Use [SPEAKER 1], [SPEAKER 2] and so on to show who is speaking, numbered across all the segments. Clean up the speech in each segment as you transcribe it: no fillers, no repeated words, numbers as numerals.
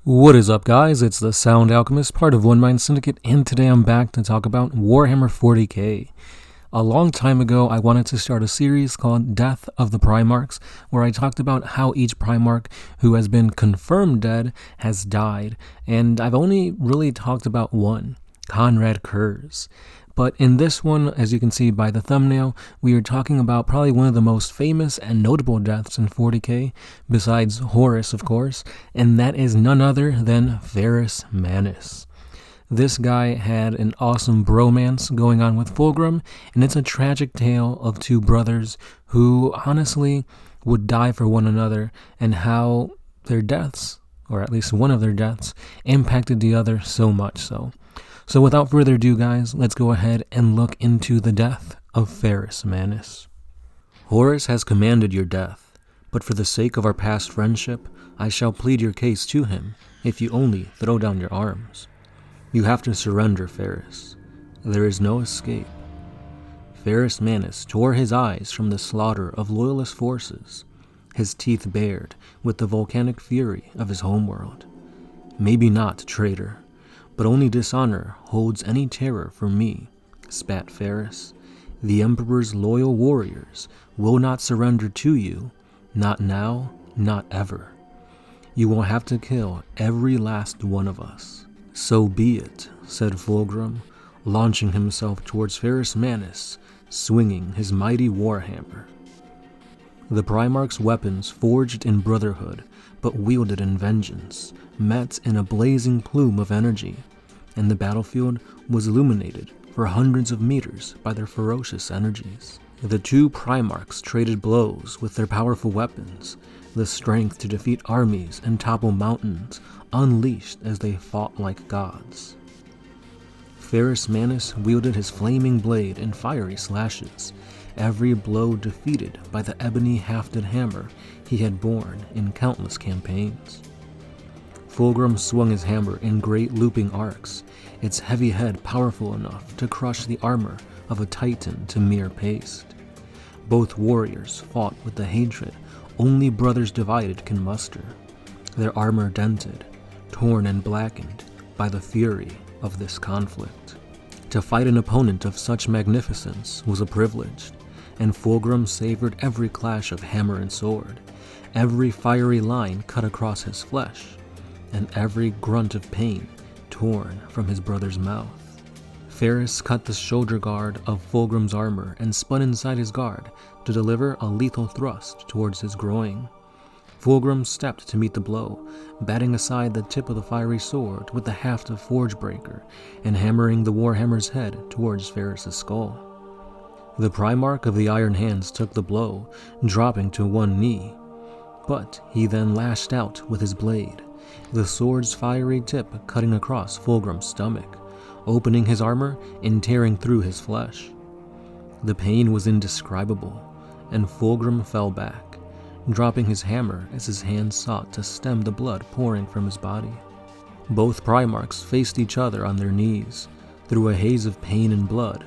[SPEAKER 1] What is up, guys? It's the Sound Alchemist, part of One Mind Syndicate, and today I'm back to talk about Warhammer 40K. A long time ago, I wanted to start a series called Death of the Primarchs, where I talked about how each Primarch who has been confirmed dead has died, and I've only really talked about one, Conrad Kurz. But in this one, as you can see by the thumbnail, we are talking about probably one of the most famous and notable deaths in 40k, besides Horus, of course, and that is none other than Ferrus Manus. This guy had an awesome bromance going on with Fulgrim, and it's a tragic tale of two brothers who honestly would die for one another, and how their deaths, or at least one of their deaths, impacted the other so much so. So without further ado, guys, let's go ahead and look into the death of Ferrus Manus. Horus has commanded your death, but for the sake of our past friendship, I shall plead your case to him, if you only throw down your arms. You have to surrender, Ferrus. There is no escape. Ferrus Manus tore his eyes from the slaughter of loyalist forces, his teeth bared with the volcanic fury of his homeworld. Maybe not, traitor, but only dishonor holds any terror for me, spat Ferrus. The Emperor's loyal warriors will not surrender to you, not now, not ever. You will have to kill every last one of us. So be it, said Fulgrim, launching himself towards Ferrus Manus, swinging his mighty warhammer. The Primarch's weapons, forged in brotherhood, but wielded in vengeance, met in a blazing plume of energy, and the battlefield was illuminated for hundreds of meters by their ferocious energies. The two Primarchs traded blows with their powerful weapons, the strength to defeat armies and topple mountains unleashed as they fought like gods. Ferrus Manus wielded his flaming blade in fiery slashes, every blow defeated by the ebony-hafted hammer he had borne in countless campaigns. Fulgrim swung his hammer in great looping arcs, its heavy head powerful enough to crush the armor of a titan to mere paste. Both warriors fought with the hatred only brothers divided can muster, their armor dented, torn and blackened by the fury of this conflict. To fight an opponent of such magnificence was a privilege, and Fulgrim savored every clash of hammer and sword, every fiery line cut across his flesh, and every grunt of pain torn from his brother's mouth. Ferrus cut the shoulder guard of Fulgrim's armor and spun inside his guard to deliver a lethal thrust towards his groin. Fulgrim stepped to meet the blow, batting aside the tip of the fiery sword with the haft of Forgebreaker and hammering the warhammer's head towards Ferrus's skull. The Primarch of the Iron Hands took the blow, dropping to one knee, but he then lashed out with his blade, the sword's fiery tip cutting across Fulgrim's stomach, opening his armor and tearing through his flesh. The pain was indescribable, and Fulgrim fell back, dropping his hammer as his hand sought to stem the blood pouring from his body. Both Primarchs faced each other on their knees, through a haze of pain and blood,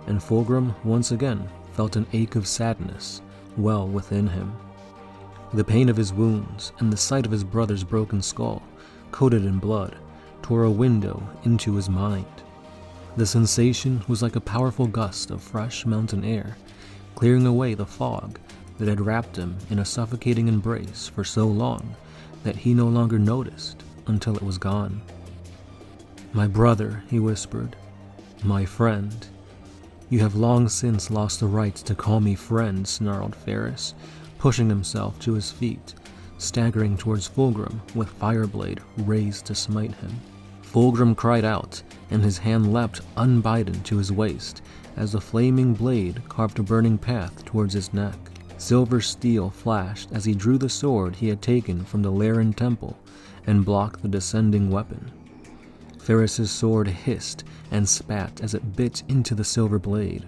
[SPEAKER 1] and Fulgrim once again felt an ache of sadness well within him. The pain of his wounds and the sight of his brother's broken skull, coated in blood, tore a window into his mind. The sensation was like a powerful gust of fresh mountain air, clearing away the fog that had wrapped him in a suffocating embrace for so long that he no longer noticed until it was gone. "My brother," he whispered, "my friend." "You have long since lost the right to call me friend," snarled Ferrus, pushing himself to his feet, staggering towards Fulgrim with Fireblade raised to smite him. Fulgrim cried out, and his hand leapt unbidden to his waist as the flaming blade carved a burning path towards his neck. Silver steel flashed as he drew the sword he had taken from the Laren temple and blocked the descending weapon. Ferrus's sword hissed and spat as it bit into the silver blade,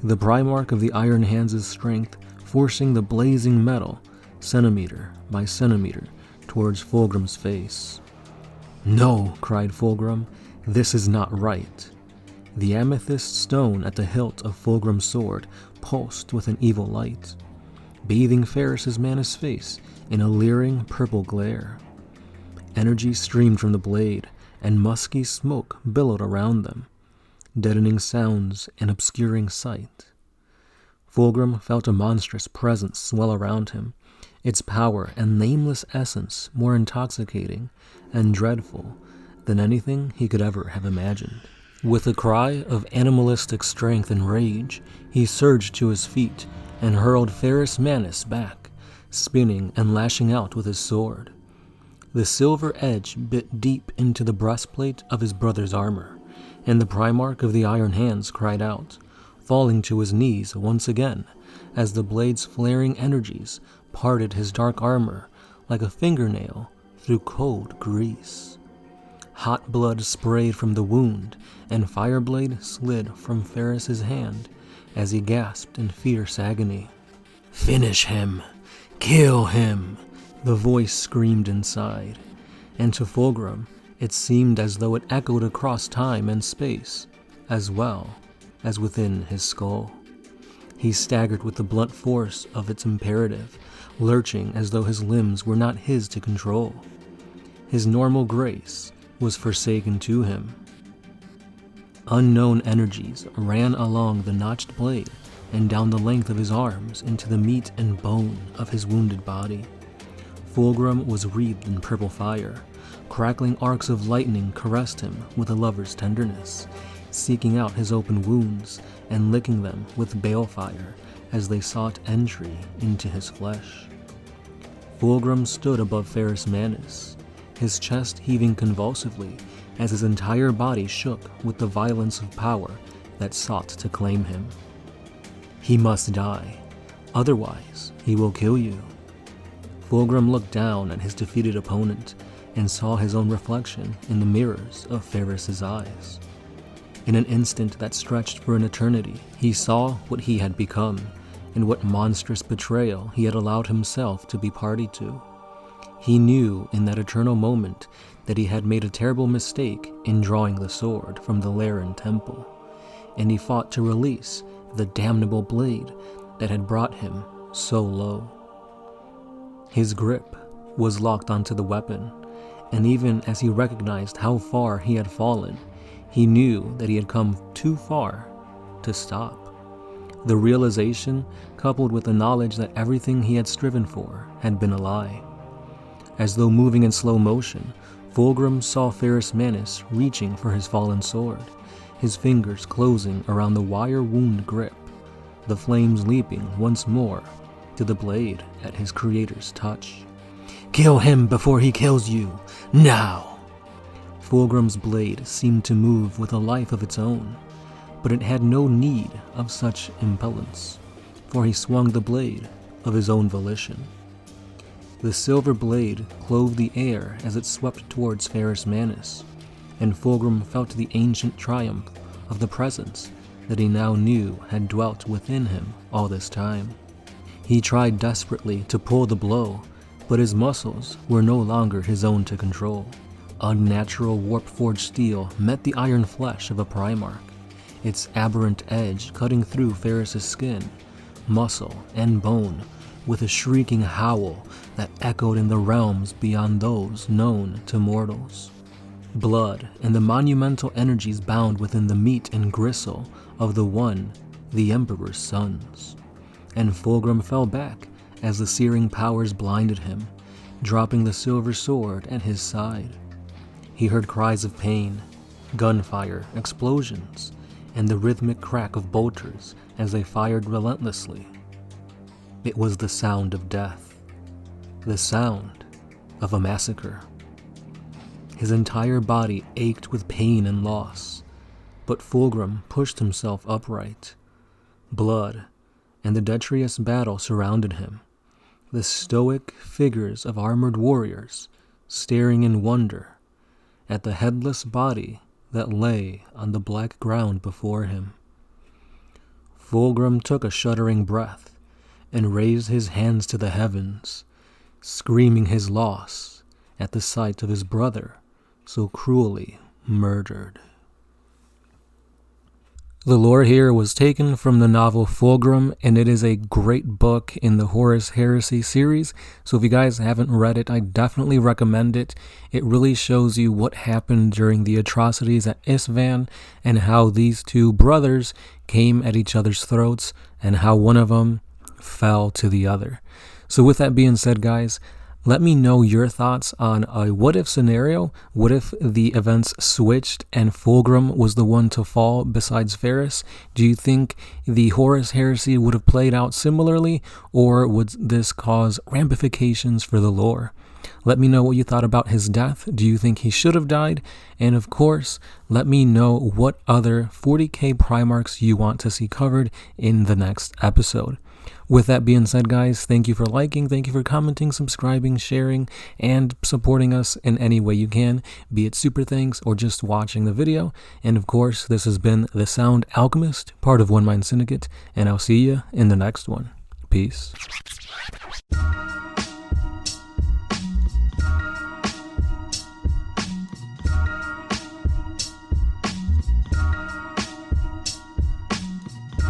[SPEAKER 1] the Primarch of the Iron Hands' strength forcing the blazing metal, centimeter by centimeter, towards Fulgrim's face. "No," cried Fulgrim, "this is not right." The amethyst stone at the hilt of Fulgrim's sword pulsed with an evil light, bathing Ferrus Manus' face in a leering purple glare. Energy streamed from the blade, and musky smoke billowed around them, deadening sounds and obscuring sight. Fulgrim felt a monstrous presence swell around him, its power and nameless essence more intoxicating and dreadful than anything he could ever have imagined. With a cry of animalistic strength and rage, he surged to his feet and hurled Ferrus Manus back, spinning and lashing out with his sword. The silver edge bit deep into the breastplate of his brother's armor, and the Primarch of the Iron Hands cried out, falling to his knees once again as the blade's flaring energies parted his dark armor like a fingernail through cold grease. Hot blood sprayed from the wound, and Fireblade slid from Ferrus's hand as he gasped in fierce agony. "Finish him! Kill him!" the voice screamed inside, and to Fulgrim it seemed as though it echoed across time and space, as well as within his skull. He staggered with the blunt force of its imperative, lurching as though his limbs were not his to control. His normal grace was forsaken to him. Unknown energies ran along the notched blade and down the length of his arms into the meat and bone of his wounded body. Fulgrim was wreathed in purple fire. Crackling arcs of lightning caressed him with a lover's tenderness, seeking out his open wounds and licking them with balefire as they sought entry into his flesh. Fulgrim stood above Ferrus Manus, his chest heaving convulsively as his entire body shook with the violence of power that sought to claim him. "He must die, otherwise he will kill you." Fulgrim looked down at his defeated opponent and saw his own reflection in the mirrors of Ferrus's eyes. In an instant that stretched for an eternity, he saw what he had become and what monstrous betrayal he had allowed himself to be party to. He knew in that eternal moment that he had made a terrible mistake in drawing the sword from the Laren temple, and he fought to release the damnable blade that had brought him so low. His grip was locked onto the weapon, and even as he recognized how far he had fallen, he knew that he had come too far to stop. The realization, coupled with the knowledge that everything he had striven for had been a lie. As though moving in slow motion, Fulgrim saw Ferrus Manus reaching for his fallen sword, his fingers closing around the wire wound grip, the flames leaping once more to the blade at his creator's touch. "Kill him before he kills you, now!" Fulgrim's blade seemed to move with a life of its own, but it had no need of such impellence, for he swung the blade of his own volition. The silver blade clove the air as it swept towards Ferrus Manus, and Fulgrim felt the ancient triumph of the presence that he now knew had dwelt within him all this time. He tried desperately to pull the blow, but his muscles were no longer his own to control. Unnatural warp-forged steel met the iron flesh of a Primarch, its aberrant edge cutting through Ferrus's skin, muscle, and bone with a shrieking howl that echoed in the realms beyond those known to mortals. Blood and the monumental energies bound within the meat and gristle of the Emperor's sons. And Fulgrim fell back as the searing powers blinded him, dropping the silver sword at his side. He heard cries of pain, gunfire, explosions, and the rhythmic crack of bolters as they fired relentlessly. It was the sound of death, the sound of a massacre. His entire body ached with pain and loss, but Fulgrim pushed himself upright. Blood and the detritus battle surrounded him, the stoic figures of armored warriors staring in wonder at the headless body that lay on the black ground before him. Fulgrim took a shuddering breath and raised his hands to the heavens, screaming his loss at the sight of his brother so cruelly murdered. The lore here was taken from the novel Fulgrim, and it is a great book in the Horus Heresy series, so if you guys haven't read it, I definitely recommend it. It really shows you what happened during the atrocities at Isvan, and how these two brothers came at each other's throats, and how one of them fell to the other. So with that being said, guys, let me know your thoughts on a what-if scenario. What if the events switched and Fulgrim was the one to fall besides Ferrus? Do you think the Horus Heresy would have played out similarly, or would this cause ramifications for the lore? Let me know what you thought about his death. Do you think he should have died? And of course, let me know what other 40k Primarchs you want to see covered in the next episode. With that being said, guys, thank you for liking, thank you for commenting, subscribing, sharing, and supporting us in any way you can, be it super thanks or just watching the video. And of course, this has been The Sound Alchemist, part of One Mind Syndicate, and I'll see you in the next one. Peace.